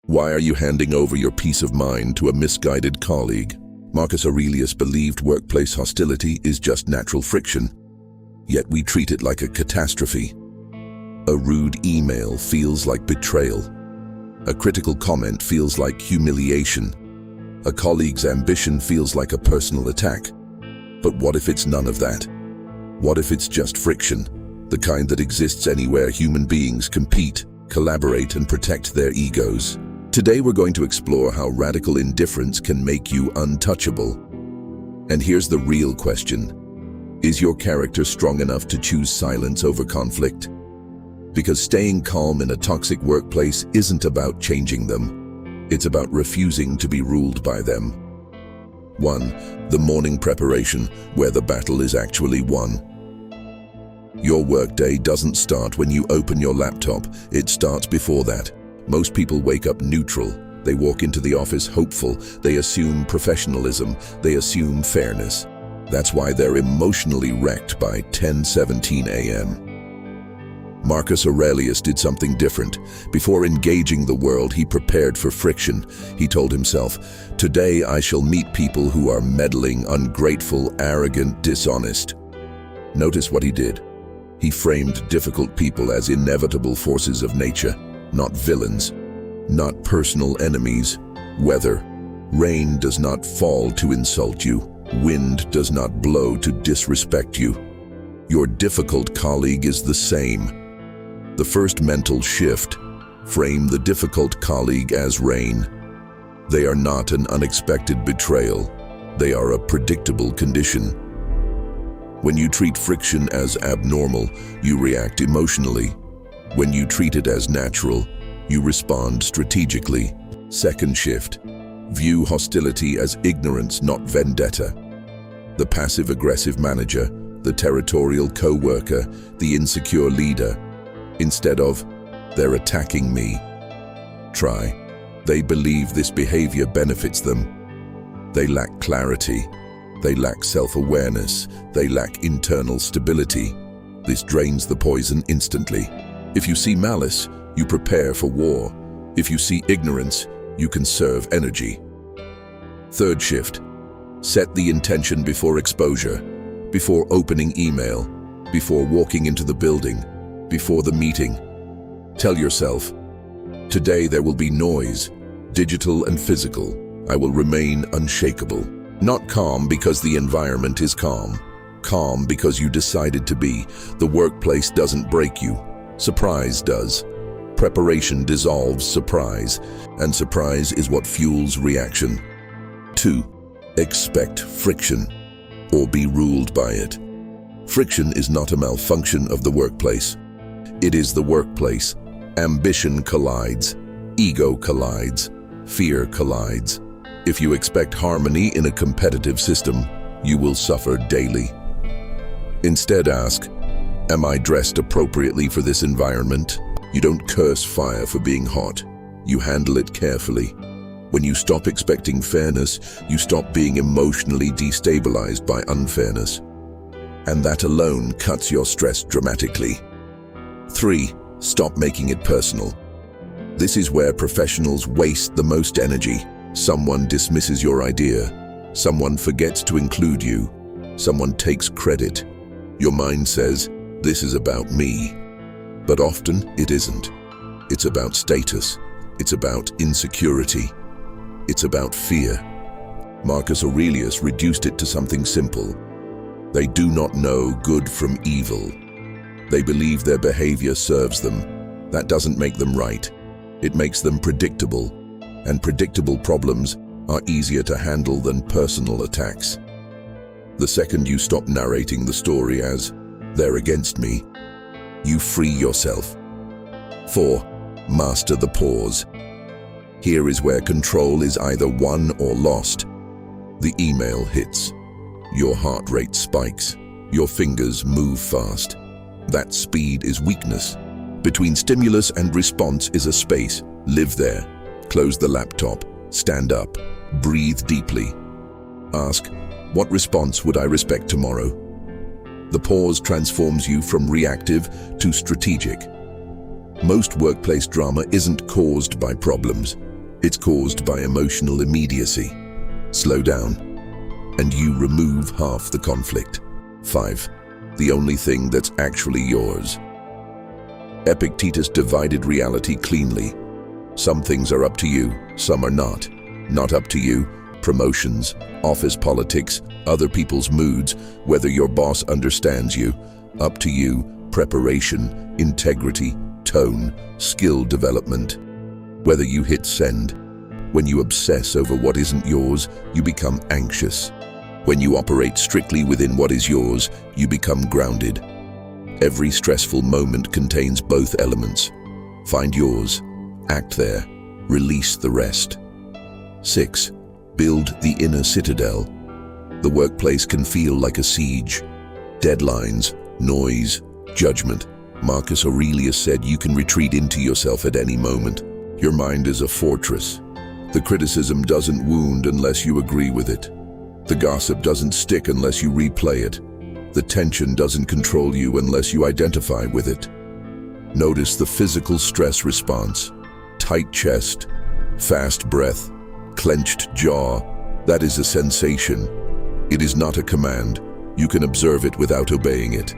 Why are you handing over your peace of mind to a misguided colleague? Marcus Aurelius believed workplace hostility is just natural friction, yet we treat it like a catastrophe. A rude email feels like betrayal. A critical comment feels like humiliation. A colleague's ambition feels like a personal attack. But what if it's none of that? What if it's just friction, the kind that exists anywhere human beings compete, collaborate, and protect their egos? Today we're going to explore how radical indifference can make you untouchable. And here's the real question. Is your character strong enough to choose silence over conflict? Because staying calm in a toxic workplace isn't about changing them. It's about refusing to be ruled by them. 1. The morning preparation, where the battle is actually won. Your workday doesn't start when you open your laptop, it starts before that. Most people wake up neutral. They walk into the office hopeful. They assume professionalism. They assume fairness. That's why they're emotionally wrecked by 10:17 a.m. Marcus Aurelius did something different. Before engaging the world, he prepared for friction. He told himself, "Today I shall meet people who are meddling, ungrateful, arrogant, dishonest." Notice what he did. He framed difficult people as inevitable forces of nature, not villains, not personal enemies. Weather. Rain does not fall to insult you. Wind does not blow to disrespect you. Your difficult colleague is the same. The first mental shift: frame the difficult colleague as rain. They are not an unexpected betrayal. They are a predictable condition. When you treat friction as abnormal, you react emotionally. When you treat it as natural, you respond strategically. Second shift: view hostility as ignorance, not vendetta. The passive-aggressive manager, the territorial co-worker, the insecure leader. Instead of, "They're attacking me," try, "They believe this behavior benefits them." They lack clarity. They lack self-awareness. They lack internal stability. This drains the poison instantly. If you see malice, you prepare for war. If you see ignorance, you conserve energy. Third shift: set the intention before exposure, before opening email, before walking into the building, before the meeting. Tell yourself, "Today there will be noise, digital and physical. I will remain unshakable." Not calm because the environment is calm. Calm because you decided to be. The workplace doesn't break you. Surprise does. Preparation dissolves surprise, and surprise is what fuels reaction. 2. Expect friction, or be ruled by it. Friction is not a malfunction of the workplace. It is the workplace. Ambition collides, ego collides, fear collides. If you expect harmony in a competitive system, you will suffer daily. Instead ask, "Am I dressed appropriately for this environment?" You don't curse fire for being hot. You handle it carefully. When you stop expecting fairness, you stop being emotionally destabilized by unfairness. And that alone cuts your stress dramatically. 3. Stop making it personal. This is where professionals waste the most energy. Someone dismisses your idea. Someone forgets to include you. Someone takes credit. Your mind says, "This is about me." But often it isn't. It's about status. It's about insecurity. It's about fear. Marcus Aurelius reduced it to something simple. They do not know good from evil. They believe their behavior serves them. That doesn't make them right. It makes them predictable. And predictable problems are easier to handle than personal attacks. The second you stop narrating the story as, "They're against me," you free yourself. 4. Master the pause. Here is where control is either won or lost. The email hits. Your heart rate spikes. Your fingers move fast. That speed is weakness. Between stimulus and response is a space. Live there. Close the laptop. Stand up. Breathe deeply. Ask, "What response would I respect tomorrow?" The pause transforms you from reactive to strategic. Most workplace drama isn't caused by problems. It's caused by emotional immediacy. Slow down, and you remove half the conflict. 5. The only thing that's actually yours. Epictetus divided reality cleanly. Some things are up to you, some are not. Not up to you: promotions, office politics, other people's moods, whether your boss understands you. Up to you: preparation, integrity, tone, skill development. Whether you hit send. When you obsess over what isn't yours, you become anxious. When you operate strictly within what is yours, you become grounded. Every stressful moment contains both elements. Find yours, act there, release the rest. 6. Build the inner citadel. The workplace can feel like a siege. Deadlines, noise, judgment. Marcus Aurelius said you can retreat into yourself at any moment. Your mind is a fortress. The criticism doesn't wound unless you agree with it. The gossip doesn't stick unless you replay it. The tension doesn't control you unless you identify with it. Notice the physical stress response. Tight chest, fast breath, clenched jaw. That is a sensation. It is not a command. You can observe it without obeying it.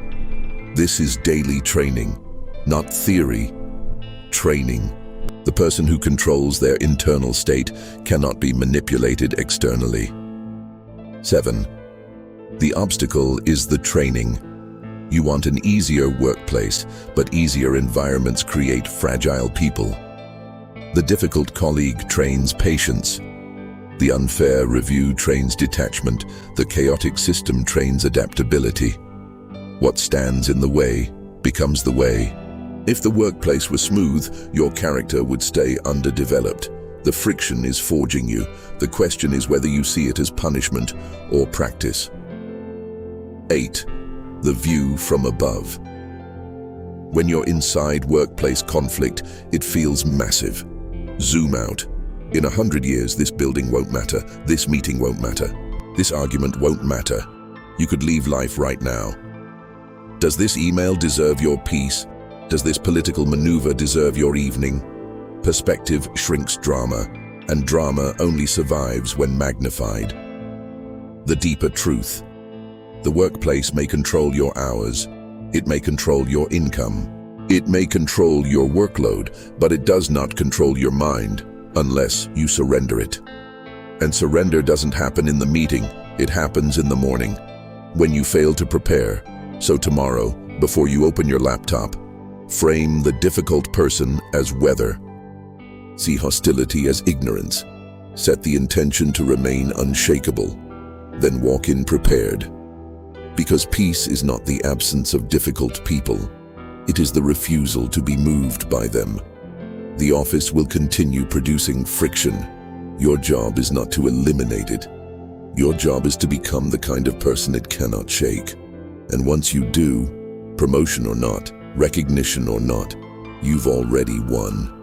This is daily training, not theory. Training. The person who controls their internal state cannot be manipulated externally. 7. The obstacle is the training. You want an easier workplace, but easier environments create fragile people. The difficult colleague trains patience. The unfair review trains detachment. The chaotic system trains adaptability. What stands in the way becomes the way. If the workplace were smooth, your character would stay underdeveloped. The friction is forging you. The question is whether you see it as punishment or practice. 8. The view from above. When you're inside workplace conflict, it feels massive. Zoom out. In 100 years, this building won't matter. This meeting won't matter. This argument won't matter. You could leave life right now. Does this email deserve your peace? Does this political maneuver deserve your evening? Perspective shrinks drama, and drama only survives when magnified. The deeper truth. The workplace may control your hours. It may control your income. It may control your workload, but it does not control your mind unless you surrender it. And surrender doesn't happen in the meeting. It happens in the morning, when you fail to prepare. So tomorrow, before you open your laptop, frame the difficult person as weather. See hostility as ignorance. Set the intention to remain unshakable. Then walk in prepared. Because peace is not the absence of difficult people. It is the refusal to be moved by them. The office will continue producing friction. Your job is not to eliminate it. Your job is to become the kind of person it cannot shake. And once you do, promotion or not, recognition or not, you've already won.